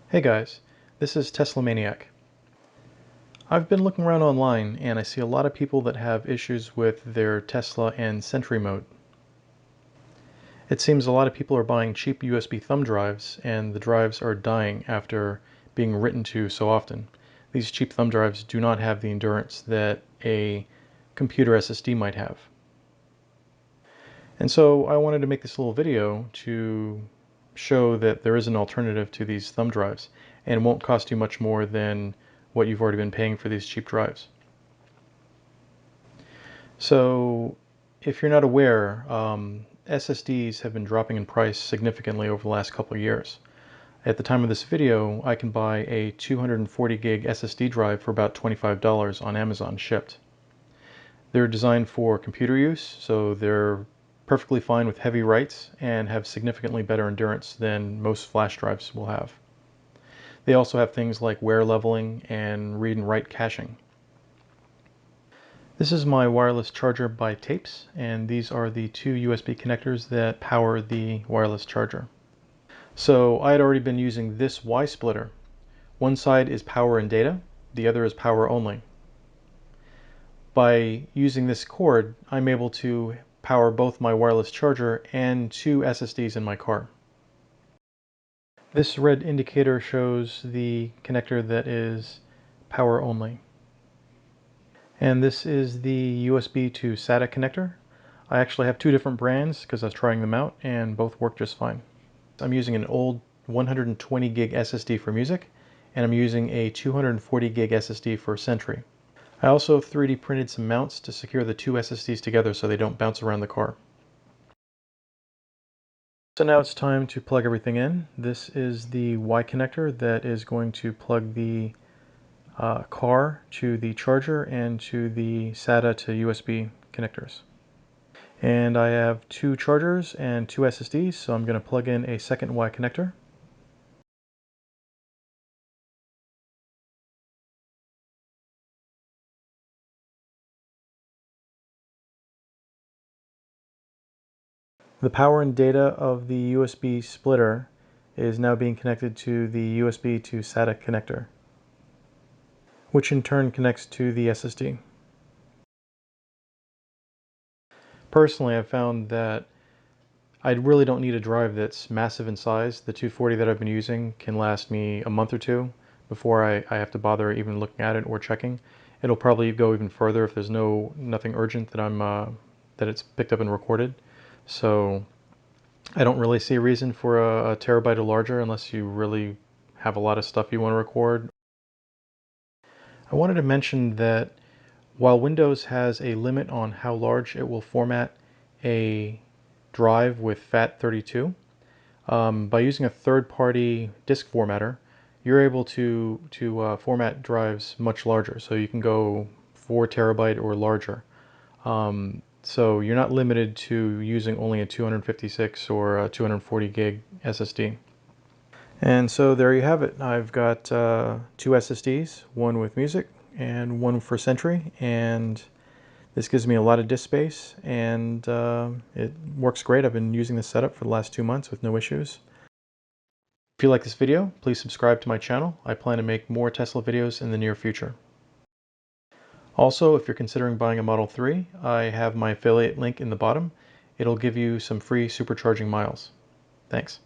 Hey guys, this is Tesla Maniac. I've been looking around online and I see a lot of people that have issues with their Tesla and Sentry Mode. It seems a lot of people are buying cheap USB thumb drives and the drives are dying after being written to so often. These cheap thumb drives do not have the endurance that a computer SSD might have. And so I wanted to make this little video to show that there is an alternative to these thumb drives and it won't cost you much more than what you've already been paying for these cheap drives. So if you're not aware, SSDs have been dropping in price significantly over the last couple of years. At the time of this video, I can buy a 240 gig SSD drive for about $25 on Amazon shipped. They're designed for computer use, so they're perfectly fine with heavy writes and have significantly better endurance than most flash drives will have. They also have things like wear leveling and read and write caching. This is my wireless charger by Tapes, and these are the two USB connectors that power the wireless charger. So I had already been using this Y splitter. One side is power and data, the other is power only. By using this cord, I'm able to power both my wireless charger and two SSDs in my car. This red indicator shows the connector that is power only. And this is the USB to SATA connector. I actually have two different brands because I was trying them out and both work just fine. I'm using an old 120 gig SSD for music and I'm using a 240 gig SSD for Sentry. I also 3D printed some mounts to secure the two SSDs together so they don't bounce around the car. So now it's time to plug everything in. This is the Y connector that is going to plug the car to the charger and to the SATA to USB connectors. And I have two chargers and two SSDs, so I'm going to plug in a second Y connector. The power and data of the USB splitter is now being connected to the USB to SATA connector, which in turn connects to the SSD. Personally, I've found that I really don't need a drive that's massive in size. The 240 that I've been using can last me a month or two before I have to bother even looking at it or checking. It'll probably go even further if there's nothing urgent that that it's picked up and recorded. So I don't really see a reason for a terabyte or larger unless you really have a lot of stuff you want to record. I wanted to mention that while Windows has a limit on how large it will format a drive with FAT32, by using a third-party disk formatter, you're able to format drives much larger. So you can go 4 terabyte or larger. So you're not limited to using only a 256 or a 240 gig SSD. And so there you have it. I've got two SSDs, one with music and one for Sentry, and this gives me a lot of disk space and it works great. I've been using this setup for the last 2 months with no issues. If you like this video, please subscribe to my channel. I plan to make more Tesla videos in the near future. Also, if you're considering buying a Model 3, I have my affiliate link in the bottom. It'll give you some free supercharging miles. Thanks.